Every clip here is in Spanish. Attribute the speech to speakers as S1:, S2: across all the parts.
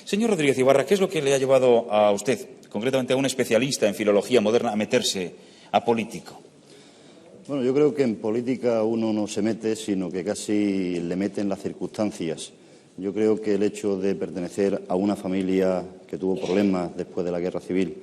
S1: Señor Rodríguez Ibarra, ¿qué es lo que le ha llevado a usted, concretamente a un especialista en filología moderna, a meterse a político?
S2: Bueno, yo creo que en política uno no se mete, sino que casi le meten las circunstancias. Yo creo que el hecho de pertenecer a una familia que tuvo problemas después de la Guerra Civil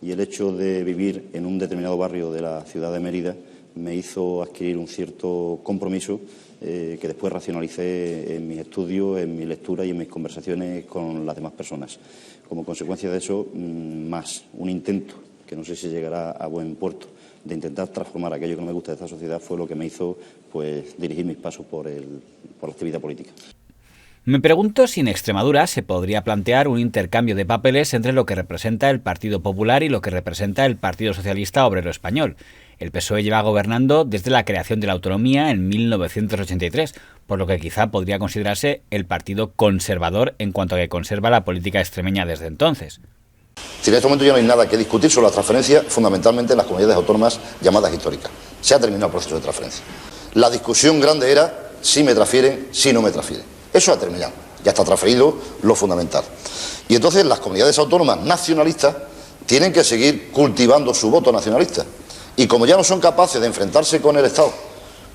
S2: y el hecho de vivir en un determinado barrio de la ciudad de Mérida me hizo adquirir un cierto compromiso que después racionalicé en mis estudios, en mi lectura y en mis conversaciones con las demás personas. Como consecuencia de eso, más un intento, que no sé si llegará a buen puerto, de intentar transformar aquello que no me gusta de esta sociedad, fue lo que me hizo dirigir mis pasos por la actividad política.
S3: Me pregunto si en Extremadura se podría plantear un intercambio de papeles entre lo que representa el Partido Popular y lo que representa el Partido Socialista Obrero Español. El PSOE lleva gobernando desde la creación de la autonomía en 1983, por lo que quizá podría considerarse el partido conservador en cuanto a que conserva la política extremeña desde entonces.
S4: En este momento ya no hay nada que discutir sobre la transferencia, fundamentalmente en las comunidades autónomas llamadas históricas. Se ha terminado el proceso de transferencia. La discusión grande era si me transfieren, si no me transfieren. Eso ha terminado. Ya está transferido lo fundamental. Y entonces las comunidades autónomas nacionalistas tienen que seguir cultivando su voto nacionalista. Y como ya no son capaces de enfrentarse con el Estado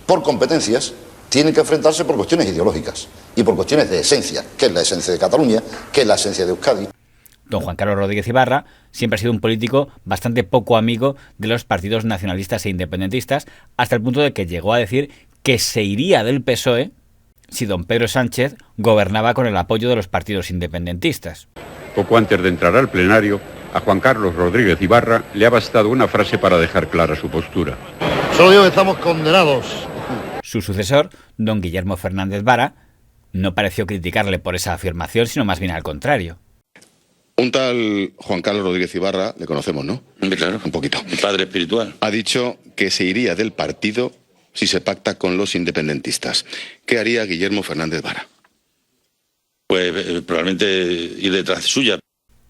S4: por competencias, tienen que enfrentarse por cuestiones ideológicas y por cuestiones de esencia, que es la esencia de Cataluña, que es la esencia de Euskadi.
S3: Don Juan Carlos Rodríguez Ibarra siempre ha sido un político bastante poco amigo de los partidos nacionalistas e independentistas, hasta el punto de que llegó a decir que se iría del PSOE si don Pedro Sánchez gobernaba con el apoyo de los partidos independentistas.
S5: Poco antes de entrar al plenario, a Juan Carlos Rodríguez Ibarra le ha bastado una frase para dejar clara su postura.
S6: Solo digo que estamos condenados.
S3: Su sucesor, don Guillermo Fernández Vara, no pareció criticarle por esa afirmación, sino más bien al contrario.
S7: Un tal Juan Carlos Rodríguez Ibarra, le conocemos, ¿no?
S8: Claro.
S7: Un poquito.
S8: Mi padre espiritual.
S7: Ha dicho que se iría del partido si se pacta con los independentistas. ¿Qué haría Guillermo Fernández Vara?
S8: Pues probablemente ir detrás suya.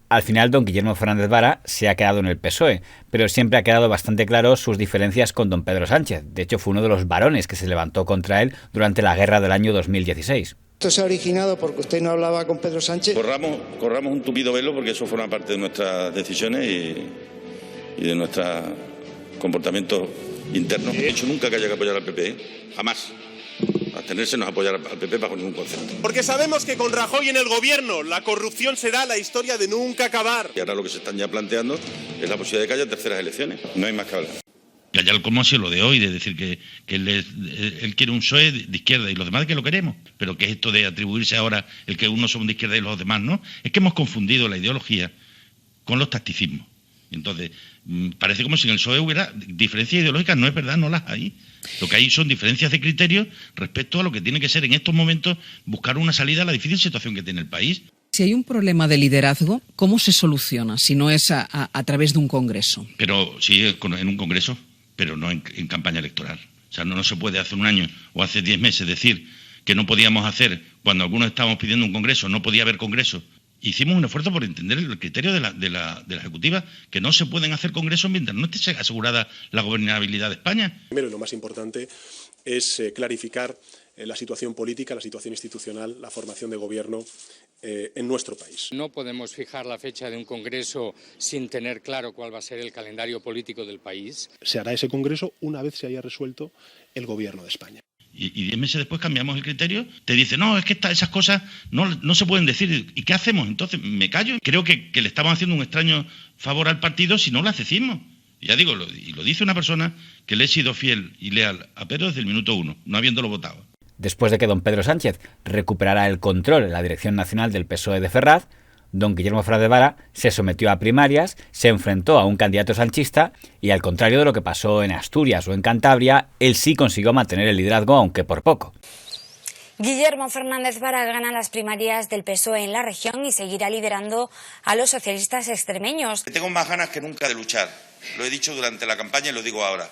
S3: Al final, don Guillermo Fernández Vara se ha quedado en el PSOE, pero siempre ha quedado bastante claro sus diferencias con don Pedro Sánchez. De hecho, fue uno de los varones que se levantó contra él durante la guerra del año 2016.
S9: Esto se ha originado porque usted no hablaba con Pedro Sánchez.
S8: Corramos un tupido velo porque eso forma parte de nuestras decisiones y de nuestro comportamiento interno. No he dicho nunca que haya que apoyar al PP, ¿eh? Jamás. Abstenerse no es apoyar al PP bajo ningún concepto.
S10: Porque sabemos que con Rajoy en el gobierno la corrupción será la historia de nunca acabar.
S8: Y ahora lo que se están ya planteando es la posibilidad de que haya terceras elecciones. No hay más que hablar.
S11: Que haya el colmo ha sido lo de hoy, de decir que él quiere un PSOE de izquierda y los demás que lo queremos. Pero ¿qué es esto de atribuirse ahora el que unos son de izquierda y los demás no? Es que hemos confundido la ideología con los tacticismos. Entonces, parece como si en el PSOE hubiera diferencias ideológicas. No es verdad, no las hay. Lo que hay son diferencias de criterios respecto a lo que tiene que ser en estos momentos buscar una salida a la difícil situación que tiene el país.
S12: Si hay un problema de liderazgo, ¿cómo se soluciona si no es a través de un congreso?
S11: Pero sí, en un congreso, pero no en campaña electoral. O sea, no se puede hace un año o hace 10 meses decir que no podíamos hacer, cuando algunos estábamos pidiendo un congreso, no podía haber congreso. Hicimos un esfuerzo por entender el criterio de la Ejecutiva, que no se pueden hacer congresos mientras no esté asegurada la gobernabilidad de España.
S10: Primero y lo más importante es clarificar la situación política, la situación institucional, la formación de gobierno en nuestro país.
S13: No podemos fijar la fecha de un congreso sin tener claro cuál va a ser el calendario político del país.
S10: Se hará ese congreso una vez se haya resuelto el gobierno de España.
S11: Y 10 meses después cambiamos el criterio, te dice, no, es que esas cosas no se pueden decir. ¿Y qué hacemos? Entonces, me callo. Creo que le estamos haciendo un extraño favor al partido si no lo decimos. Y ya digo, y lo dice una persona que le he sido fiel y leal a Pedro desde el minuto 1, no habiéndolo votado.
S3: Después de que don Pedro Sánchez recuperara el control en la dirección nacional del PSOE de Ferraz, don Guillermo Fernández Vara se sometió a primarias, se enfrentó a un candidato sanchista y, al contrario de lo que pasó en Asturias o en Cantabria, él sí consiguió mantener el liderazgo, aunque por poco.
S14: Guillermo Fernández Vara gana las primarias del PSOE en la región y seguirá liderando a los socialistas extremeños.
S8: Tengo más ganas que nunca de luchar. Lo he dicho durante la campaña y lo digo ahora.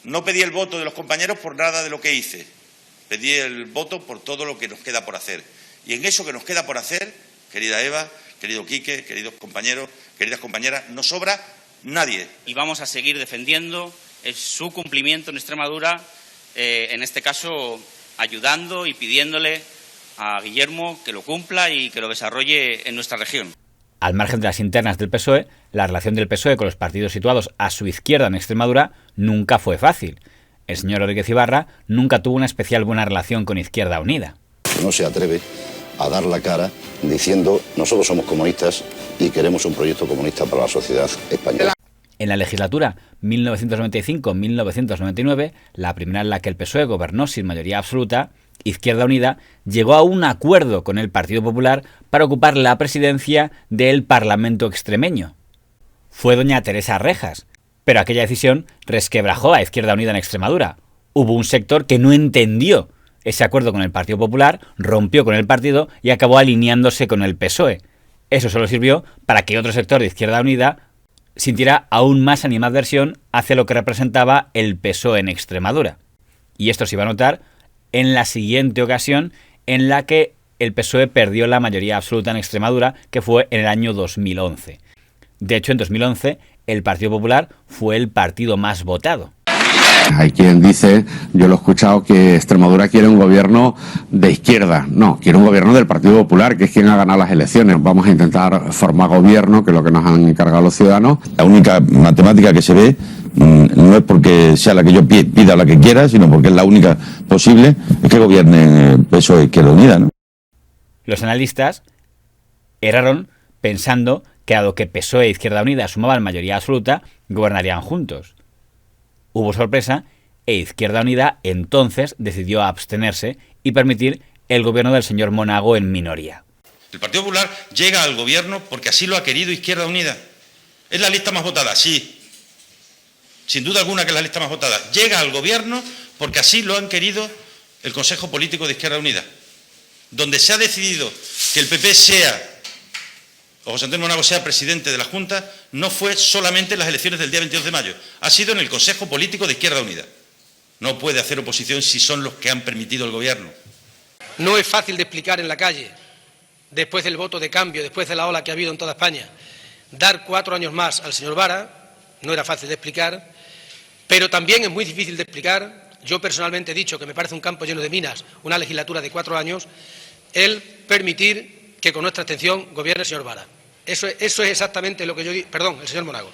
S8: No pedí el voto de los compañeros por nada de lo que hice. Pedí el voto por todo lo que nos queda por hacer. Y en eso que nos queda por hacer, querida Eva, querido Quique, queridos compañeros, queridas compañeras, no sobra nadie.
S15: Y vamos a seguir defendiendo su cumplimiento en Extremadura, en este caso ayudando y pidiéndole a Guillermo que lo cumpla y que lo desarrolle en nuestra región.
S3: Al margen de las internas del PSOE, la relación del PSOE con los partidos situados a su izquierda en Extremadura nunca fue fácil. El señor Rodríguez Ibarra nunca tuvo una especial buena relación con Izquierda Unida.
S4: No se atreve a dar la cara diciendo nosotros somos comunistas y queremos un proyecto comunista para la sociedad española.
S3: En la legislatura 1995-1999, la primera en la que el PSOE gobernó sin mayoría absoluta, Izquierda Unida llegó a un acuerdo con el Partido Popular para ocupar la presidencia del Parlamento extremeño. Fue doña Teresa Rejas, pero aquella decisión resquebrajó a Izquierda Unida en Extremadura. Hubo un sector que no entendió ese acuerdo con el Partido Popular, rompió con el partido y acabó alineándose con el PSOE. Eso solo sirvió para que otro sector de Izquierda Unida sintiera aún más animadversión hacia lo que representaba el PSOE en Extremadura. Y esto se iba a notar en la siguiente ocasión en la que el PSOE perdió la mayoría absoluta en Extremadura, que fue en el año 2011. De hecho, en 2011, el Partido Popular fue el partido más votado.
S16: Hay quien dice, yo lo he escuchado, que Extremadura quiere un gobierno de izquierda. No, quiere un gobierno del Partido Popular, que es quien ha ganado las elecciones. Vamos a intentar formar gobierno, que es lo que nos han encargado los ciudadanos.
S17: La única matemática que se ve no es porque sea la que yo pida o la que quiera, sino porque es la única posible, es que gobierne PSOE Izquierda Unida, ¿no?
S3: Los analistas erraron pensando que dado que PSOE e Izquierda Unida sumaban mayoría absoluta, gobernarían juntos. Hubo sorpresa e Izquierda Unida entonces decidió abstenerse y permitir el gobierno del señor Monago en minoría.
S8: El Partido Popular llega al gobierno porque así lo ha querido Izquierda Unida. ¿Es la lista más votada? Sí. Sin duda alguna que es la lista más votada. Llega al gobierno porque así lo han querido el Consejo Político de Izquierda Unida, donde se ha decidido que el PP sea, o José Antonio Monago sea presidente de la Junta, no fue solamente en las elecciones del día 22 de mayo, ha sido en el Consejo Político de Izquierda Unida. No puede hacer oposición si son los que han permitido el gobierno.
S18: No es fácil de explicar en la calle, después del voto de cambio, después de la ola que ha habido en toda España. Dar 4 años más al señor Vara no era fácil de explicar, pero también es muy difícil de explicar. Yo personalmente he dicho que me parece un campo lleno de minas, una legislatura de 4 años, el permitir que con nuestra abstención gobierne el señor Vara. Eso es exactamente lo que yo digo, perdón, el señor Monago.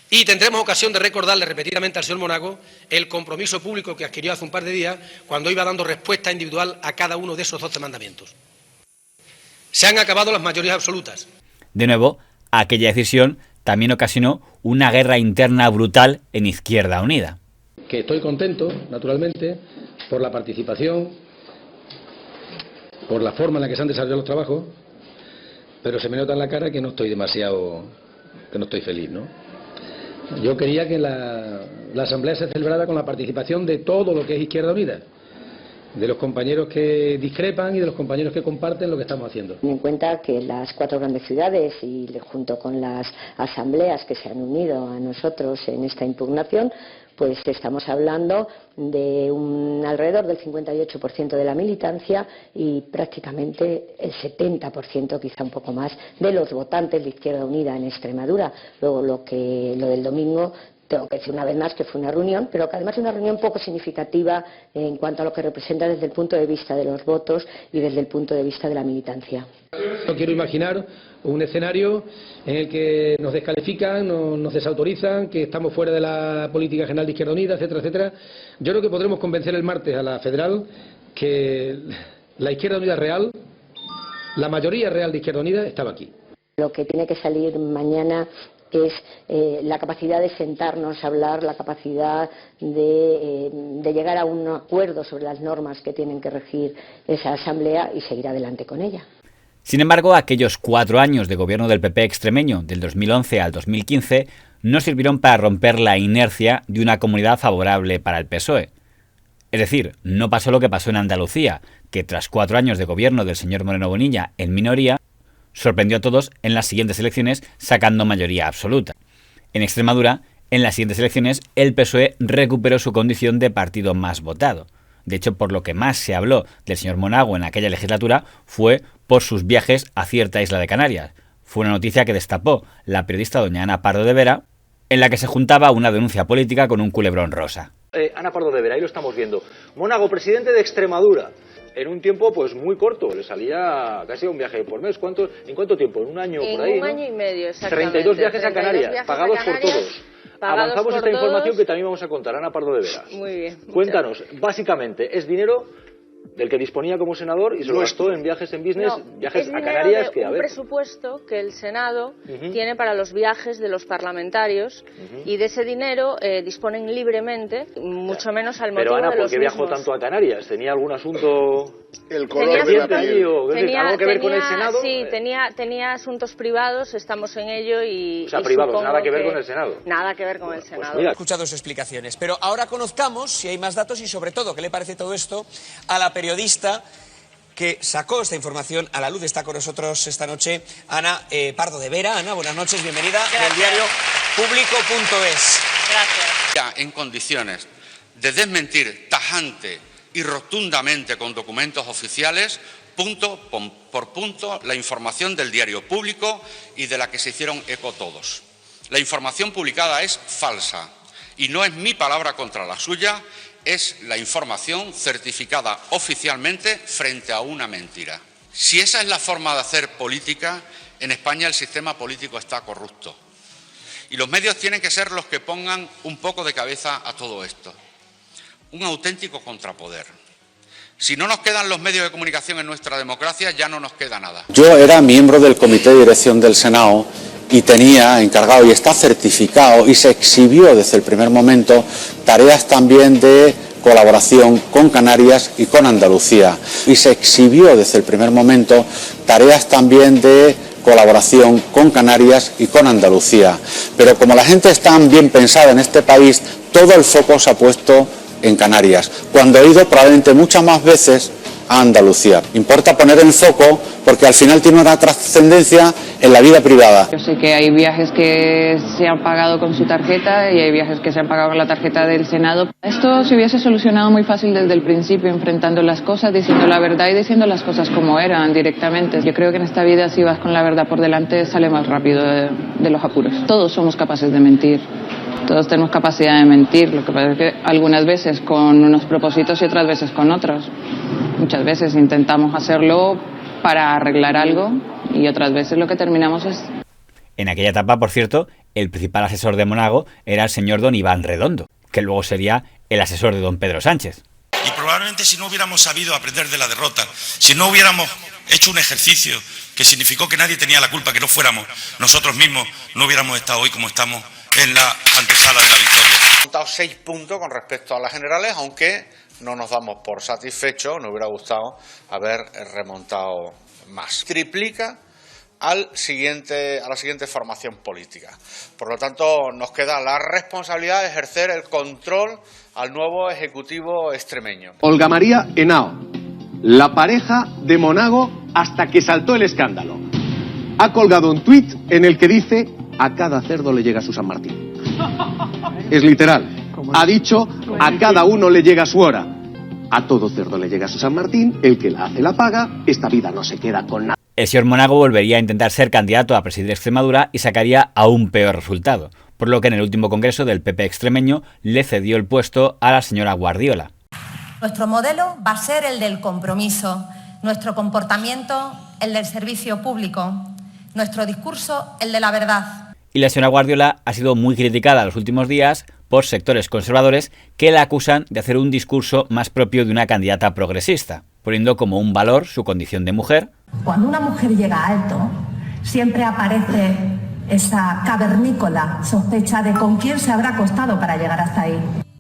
S18: Y tendremos ocasión de recordarle repetidamente al señor Monago el compromiso público que adquirió hace un par de días cuando iba dando respuesta individual a cada uno de esos 12 mandamientos. Se han acabado las mayorías absolutas.
S3: De nuevo, aquella decisión también ocasionó una guerra interna brutal en Izquierda Unida.
S19: Que estoy contento, naturalmente, por la participación, por la forma en la que se han desarrollado los trabajos, pero se me nota en la cara que no estoy feliz, ¿no? Yo quería que la Asamblea se celebrara con la participación de todo lo que es Izquierda Unida, de los compañeros que discrepan y de los compañeros que comparten lo que estamos haciendo.
S20: Ten en cuenta que las 4 grandes ciudades y junto con las asambleas que se han unido a nosotros en esta impugnación, pues estamos hablando de alrededor del 58% de la militancia y prácticamente el 70%, quizá un poco más, de los votantes de Izquierda Unida en Extremadura. Luego lo del domingo, tengo que decir una vez más que fue una reunión, pero que además es una reunión poco significativa en cuanto a lo que representa desde el punto de vista de los votos y desde el punto de vista de la militancia.
S19: No quiero imaginar un escenario en el que nos descalifican, nos desautorizan, que estamos fuera de la política general de Izquierda Unida, etcétera, etcétera. Yo creo que podremos convencer el martes a la Federal que la Izquierda Unida real, la mayoría real de Izquierda Unida, estaba aquí.
S20: Lo que tiene que salir mañana es la capacidad de sentarnos a hablar, la capacidad de llegar a un acuerdo sobre las normas que tienen que regir esa asamblea y seguir adelante con ella.
S3: Sin embargo, aquellos 4 años de gobierno del PP extremeño, del 2011 al 2015, no sirvieron para romper la inercia de una comunidad favorable para el PSOE. Es decir, no pasó lo que pasó en Andalucía, que tras 4 años de gobierno del señor Moreno Bonilla en minoría, sorprendió a todos en las siguientes elecciones sacando mayoría absoluta. En Extremadura, en las siguientes elecciones, el PSOE recuperó su condición de partido más votado. De hecho, por lo que más se habló del señor Monago en aquella legislatura fue por sus viajes a cierta isla de Canarias. Fue una noticia que destapó la periodista doña Ana Pardo de Vera, en la que se juntaba una denuncia política con un culebrón rosa.
S21: Ana Pardo de Vera, ahí lo estamos viendo. Monago, presidente de Extremadura. en un tiempo pues muy corto, le salía casi un viaje por mes. ¿En cuánto tiempo? ¿En un año por ahí?
S22: En un año y medio, exactamente.
S21: 32 viajes a Canarias, pagados por todos. Avanzamos esta información que también vamos a contar. Ana Pardo de Vera.
S22: Muy bien.
S21: Cuéntanos, básicamente, es dinero del que disponía como senador y se lo gastó en viajes en business, viajes a Canarias, que a ver...
S22: un presupuesto que el Senado tiene para los viajes de los parlamentarios y de ese dinero disponen libremente, mucho menos al motivo
S21: de los mismos. Pero Ana, ¿por qué viajó tanto a Canarias? ¿Tenía algún asunto algo que ver con el Senado?
S22: Sí, tenía asuntos privados, estamos en ello y...
S21: O sea, privados, nada que ver con el Senado.
S22: Nada que ver con el Senado.
S23: Pues he escuchado sus explicaciones, pero ahora conozcamos si hay más datos y sobre todo qué le parece todo esto a la periodista que sacó esta información a la luz. Está con nosotros esta noche Ana Pardo de Vera. Ana, buenas noches, bienvenida del diario Público.es.
S22: Gracias.
S24: Ya en condiciones de desmentir tajante y rotundamente con documentos oficiales, punto por punto, la información del diario Público y de la que se hicieron eco todos. La información publicada es falsa y no es mi palabra contra la suya, es la información certificada oficialmente frente a una mentira. Si esa es la forma de hacer política, en España el sistema político está corrupto. Y los medios tienen que ser los que pongan un poco de cabeza a todo esto. Un auténtico contrapoder. Si no nos quedan los medios de comunicación en nuestra democracia, ya no nos queda nada.
S25: Yo era miembro del Comité de Dirección del Senado y tenía encargado, y está certificado, y se exhibió desde el primer momento, tareas también de colaboración con Canarias y con Andalucía. Y se exhibió desde el primer momento tareas también de colaboración con Canarias y con Andalucía. Pero como la gente está bien pensada en este país, todo el foco se ha puesto en Canarias, cuando he ido probablemente muchas más veces a Andalucía. Importa poner en foco porque al final tiene una trascendencia en la vida privada.
S26: Yo sé que hay viajes que se han pagado con su tarjeta y hay viajes que se han pagado con la tarjeta del Senado. Esto se hubiese solucionado muy fácil desde el principio, enfrentando las cosas, diciendo la verdad y diciendo las cosas como eran directamente. Yo creo que en esta vida, si vas con la verdad por delante, sale más rápido de los apuros. Todos somos capaces de mentir. Todos tenemos capacidad de mentir, lo que pasa es que algunas veces con unos propósitos y otras veces con otros. Muchas veces intentamos hacerlo para arreglar algo y otras veces lo que terminamos es...
S3: En aquella etapa, por cierto, el principal asesor de Monago era el señor don Iván Redondo, que luego sería el asesor de don Pedro Sánchez.
S8: Y probablemente si no hubiéramos sabido aprender de la derrota, si no hubiéramos hecho un ejercicio que significó que nadie tenía la culpa, que no fuéramos nosotros mismos, no hubiéramos estado hoy como estamos en la antesala de la victoria.
S24: Hemos contado 6 puntos con respecto a las generales, aunque no nos damos por satisfechos, nos hubiera gustado haber remontado más. Triplica a la siguiente formación política. Por lo tanto, nos queda la responsabilidad de ejercer el control al nuevo Ejecutivo extremeño.
S27: Olga María Henao, la pareja de Monago hasta que saltó el escándalo, ha colgado un tuit en el que dice: a cada cerdo le llega su San Martín. Es literal. Ha dicho: a cada uno le llega su hora. A todo cerdo le llega su San Martín, el que la hace la paga, esta vida no se queda con nada.
S3: El señor Monago volvería a intentar ser candidato a presidir Extremadura y sacaría aún peor resultado, por lo que en el último congreso del PP extremeño le cedió el puesto a la señora Guardiola.
S28: Nuestro modelo va a ser el del compromiso, nuestro comportamiento el del servicio público, nuestro discurso el de la verdad.
S3: Y la señora Guardiola ha sido muy criticada en los últimos días por sectores conservadores que la acusan de hacer un discurso más propio de una candidata progresista, poniendo como un valor su condición de mujer.
S28: Cuando una mujer llega alto, siempre aparece esa cavernícola sospecha de con quién se habrá acostado para llegar hasta ahí.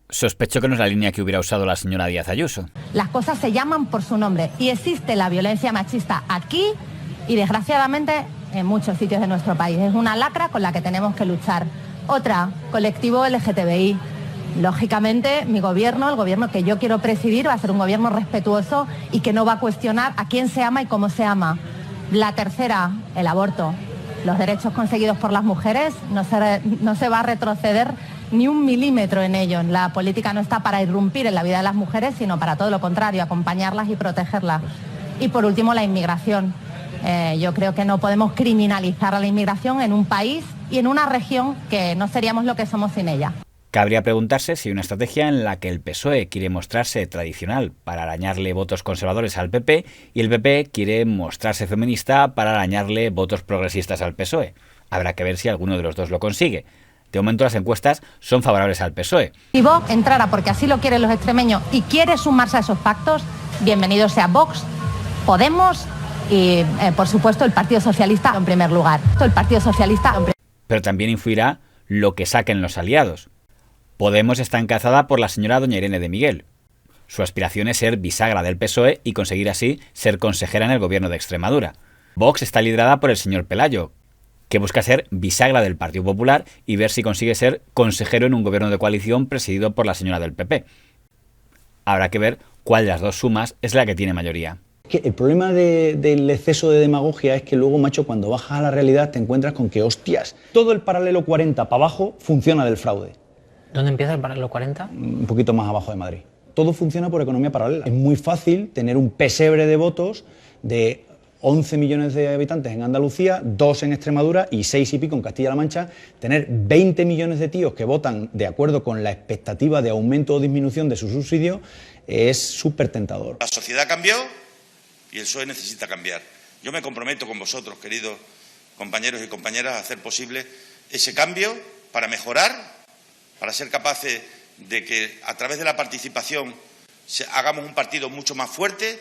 S3: Sospecho que no es la línea que hubiera usado la señora Díaz Ayuso.
S28: Las cosas se llaman por su nombre y existe la violencia machista aquí y desgraciadamente en muchos sitios de nuestro país. Es una lacra con la que tenemos que luchar. Otra, colectivo LGTBI. Lógicamente, mi gobierno, el gobierno que yo quiero presidir, va a ser un gobierno respetuoso y que no va a cuestionar a quién se ama y cómo se ama. La tercera, el aborto. Los derechos conseguidos por las mujeres no se va a retroceder ni un milímetro en ello. La política no está para irrumpir en la vida de las mujeres, sino para todo lo contrario, acompañarlas y protegerlas. Y por último, la inmigración. Yo creo que no podemos criminalizar a la inmigración en un país y en una región que no seríamos lo que somos sin ella.
S3: Cabría preguntarse si hay una estrategia en la que el PSOE quiere mostrarse tradicional para arañarle votos conservadores al PP y el PP quiere mostrarse feminista para arañarle votos progresistas al PSOE. Habrá que ver si alguno de los dos lo consigue. De momento las encuestas son favorables al PSOE.
S28: Si Vox entrara porque así lo quieren los extremeños y quiere sumarse a esos pactos, bienvenido sea Vox, Podemos y, por supuesto, el Partido Socialista en primer lugar.
S3: Pero también influirá lo que saquen los aliados. Podemos está encabezada por la señora doña Irene de Miguel. Su aspiración es ser bisagra del PSOE y conseguir así ser consejera en el gobierno de Extremadura. Vox está liderada por el señor Pelayo, que busca ser bisagra del Partido Popular y ver si consigue ser consejero en un gobierno de coalición presidido por la señora del PP. Habrá que ver cuál de las dos sumas es la que tiene mayoría.
S1: El problema del exceso de demagogia es que luego, macho, cuando bajas a la realidad te encuentras con que, hostias, todo el paralelo 40 para abajo funciona del fraude.
S2: ¿Dónde empieza el paralelo 40?
S1: Un poquito más abajo de Madrid. Todo funciona por economía paralela. Es muy fácil tener un pesebre de votos de 11 millones de habitantes en Andalucía, 2 en Extremadura y 6 y pico en Castilla-La Mancha. Tener 20 millones de tíos que votan de acuerdo con la expectativa de aumento o disminución de su subsidio es súper tentador.
S8: La sociedad cambió y el PSOE necesita cambiar. Yo me comprometo con vosotros, queridos compañeros y compañeras, a hacer posible ese cambio para mejorar, para ser capaces de que a través de la participación hagamos un partido mucho más fuerte.